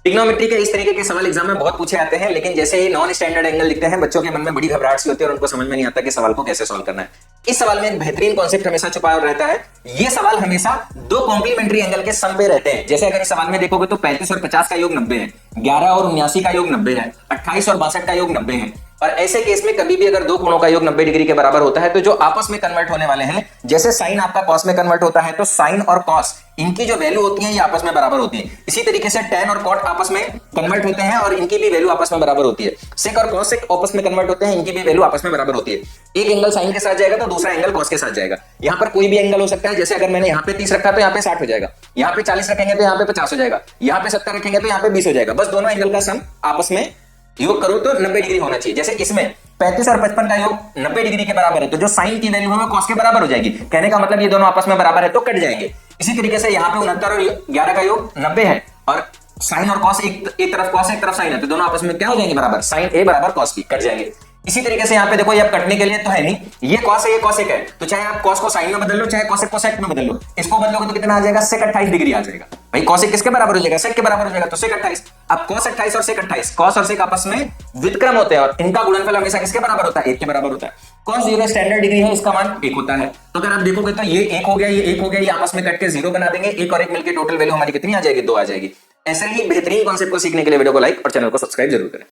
Trigonometry के इस तरीके के सवाल एग्जाम में बहुत पूछे आते हैं, लेकिन जैसे ही नॉन स्टैंडर्ड एंगल दिखते हैं बच्चों के मन में बड़ी घबराहट सी होती है और उनको समझ में नहीं आता कि सवाल को कैसे सॉल्व करना है। इस सवाल में एक बेहतरीन कॉन्सेप्ट हमेशा छुपा रहता है। ये सवाल हमेशा दो कॉम्प्लीमेंट्री एंगल के सम पे रहते हैं। जैसे अगर इस सवाल में देखोगे तो 35 और 50 का योग 90 है, 11 और 79 का योग 90 है, 28 और 62 का योग 90 है। और ऐसे केस में कभी भी अगर दो कोणों का योग 90 डिग्री के बराबर होता है तो जो आपस में कन्वर्ट होने वाले हैं, जैसे साइन आपका कॉस में कन्वर्ट होता है तो साइन और कॉस इनकी जो वैल्यू होती है ये आपस में बराबर होती है। इसी तरीके से tan और cot आपस में कन्वर्ट होते हैं और इनकी भी वैल्यू आपस में बराबर होती है। sec और cosec आपस में कन्वर्ट होते हैं, इनकी भी वैल्यू आपस में बराबर होती है। एक एंगल साइन के साथ जाएगा तो दूसरा एंगल cos के साथ जाएगा। यहाँ पर कोई भी एंगल हो सकता है। जैसे अगर मैंने यहाँ पे 30 रखा तो यहाँ पे 60 हो जाएगा, यहाँ पे 40 रखेंगे तो यहाँ पे 50 हो जाएगा, यहाँ पे 70 रखेंगे तो यहाँ पे 20 हो जाएगा। बस दोनों एंगल का सम आपस में योग करो तो 90 डिग्री होना चाहिए। जैसे इसमें 35 और 55 का योग 90 डिग्री के बराबर है तो जो साइन की वैल्यू है वो कॉस के बराबर हो जाएगी। कहने का मतलब ये दोनों आपस में बराबर है तो कट जाएंगे। इसी तरीके से यहाँ पे 69 और 11 का योग 90 है और साइन और कॉस एक तरफ कॉस एक तरफ साइन है तो दोनों आपस में क्या हो जाएंगे बराबर, साइन ए बराबर कॉस बी, कट जाएंगे। इसी तरीके से यहाँ पे देखो ये अब कटने के लिए तो है नहीं, ये कॉस है ये कॉसेक है तो चाहे आप कॉस को साइन में बदल लो चाहे कॉसेक को सेक में बदल लो, इसको बदलोगे तो कितना आ जाएगा सेक 28 डिग्री आ जाएगा। भाई कॉसेक किसके बराबर हो जाएगा, सेक के बराबर हो जाएगा तो सेक 28। अब कॉस 28 और सेक 28, कॉस और सेक आपस में व्युत्क्रम होते हैं और इनका गुणनफल हमेशा किसके बराबर होता है, 1 के बराबर होता है। कॉस 0 स्टैंडर्ड डिग्री है, इसका मान 1 होता है। तो अगर आप देखोगे तो ये 1 हो गया ये 1 हो गया, ये आपस में कट के 0 बना देंगे, 1 और 1 मिलकर टोटल वैल्यू हमारी कितनी आ जाएगी, 2 आ जाएगी। ऐसे ही बेहतरीन कॉन्सेप्ट को सीखने के लिए वीडियो को लाइक और चैनल को सब्सक्राइब जरूर करें।